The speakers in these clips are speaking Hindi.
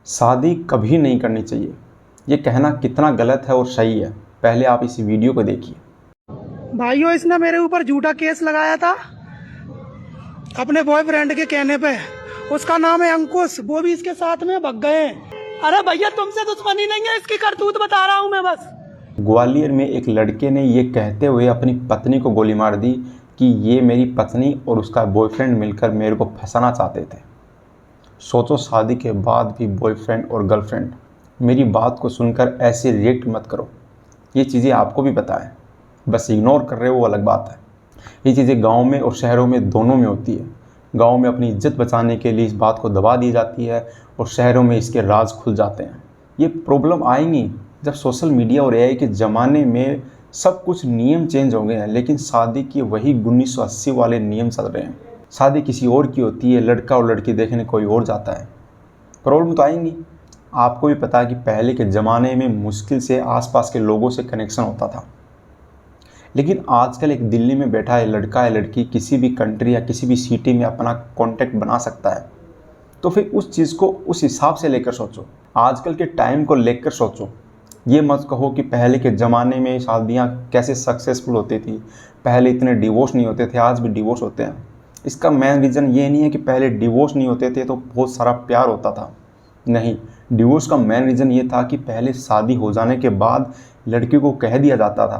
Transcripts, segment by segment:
शादी कभी नहीं करनी चाहिए, ये कहना कितना गलत है और सही है, पहले आप इस वीडियो को देखिए। भाइयों, इसने मेरे ऊपर झूठा केस लगाया था अपने बॉयफ्रेंड के कहने पे। उसका नाम है अंकुश, वो भी इसके साथ में भग गए। अरे भैया, तुमसे दुश्मनी नहीं है, इसकी करतूत बता रहा हूँ मैं बस। ग्वालियर में एक लड़के ने ये कहते हुए अपनी पत्नी को गोली मार दी कि ये मेरी पत्नी और उसका बॉयफ्रेंड मिलकर मेरे को फंसाना चाहते थे। सोचो, शादी के बाद भी बॉयफ्रेंड और गर्लफ्रेंड। मेरी बात को सुनकर ऐसे रिएक्ट मत करो, ये चीज़ें आपको भी पता है, बस इग्नोर कर रहे हो वो अलग बात है। ये चीज़ें गांव में और शहरों में दोनों में होती है। गांव में अपनी इज्जत बचाने के लिए इस बात को दबा दी जाती है और शहरों में इसके राज खुल जाते हैं। ये प्रॉब्लम आएंगी जब सोशल मीडिया और एआई के ज़माने में सब कुछ नियम चेंज हो गए हैं, लेकिन शादी के वही 1980 वाले नियम चल रहे हैं। शादी किसी और की होती है, लड़का और लड़की देखने कोई और जाता है। प्रॉब्लम तो आएंगी। आपको भी पता है कि पहले के ज़माने में मुश्किल से आसपास के लोगों से कनेक्शन होता था, लेकिन आजकल एक दिल्ली में बैठा है लड़का या लड़की किसी भी कंट्री या किसी भी सिटी में अपना कॉन्टैक्ट बना सकता है। तो फिर उस चीज़ को उस हिसाब से लेकर सोचो, आजकल के टाइम को लेकर सोचो। ये मत कहो कि पहले के ज़माने में शादियाँ कैसे सक्सेसफुल होती थी, पहले इतने डिवोर्स नहीं होते थे, आज भी डिवोर्स होते हैं। इसका मेन रीज़न ये नहीं है कि पहले डिवोर्स नहीं होते थे तो बहुत सारा प्यार होता था, नहीं। डिवोर्स का मेन रीज़न ये था कि पहले शादी हो जाने के बाद लड़की को कह दिया जाता था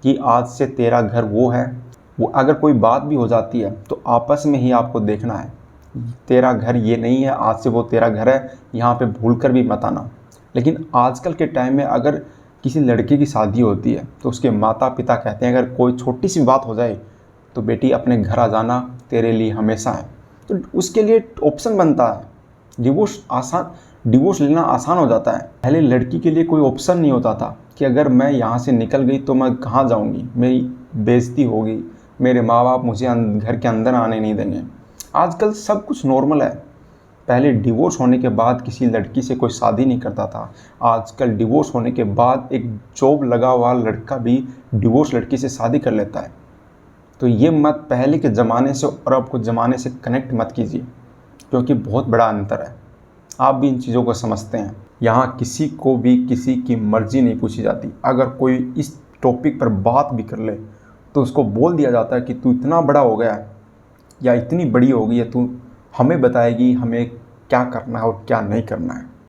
कि आज से तेरा घर वो है। वो अगर कोई बात भी हो जाती है तो आपस में ही आपको देखना है, तेरा घर ये नहीं है, आज से वो तेरा घर है, यहाँ पे भूल कर भी मत आना। लेकिन आजकल के टाइम में अगर किसी लड़के की शादी होती है तो उसके माता पिता कहते हैं अगर कोई छोटी सी बात हो जाए तो बेटी अपने घर आ जाना, तेरे लिए हमेशा है। तो उसके लिए ऑप्शन बनता है, डिवोर्स लेना आसान हो जाता है। पहले लड़की के लिए कोई ऑप्शन नहीं होता था कि अगर मैं यहाँ से निकल गई तो मैं कहाँ जाऊँगी, मेरी बेइज्जती होगी, मेरे माँ बाप मुझे घर के अंदर आने नहीं देंगे। आजकल सब कुछ नॉर्मल है। पहले डिवोर्स होने के बाद किसी लड़की से कोई शादी नहीं करता था, आजकल डिवोर्स होने के बाद एक जॉब लगा हुआ लड़का भी डिवोर्स लड़की से शादी कर लेता है। तो ये मत पहले के ज़माने से और अब कुछ ज़माने से कनेक्ट मत कीजिए, क्योंकि बहुत बड़ा अंतर है। आप भी इन चीज़ों को समझते हैं। यहाँ किसी को भी किसी की मर्ज़ी नहीं पूछी जाती। अगर कोई इस टॉपिक पर बात भी कर ले तो उसको बोल दिया जाता है कि तू इतना बड़ा हो गया है या इतनी बड़ी हो गई है, तू हमें बताएगी हमें क्या करना है और क्या नहीं करना है।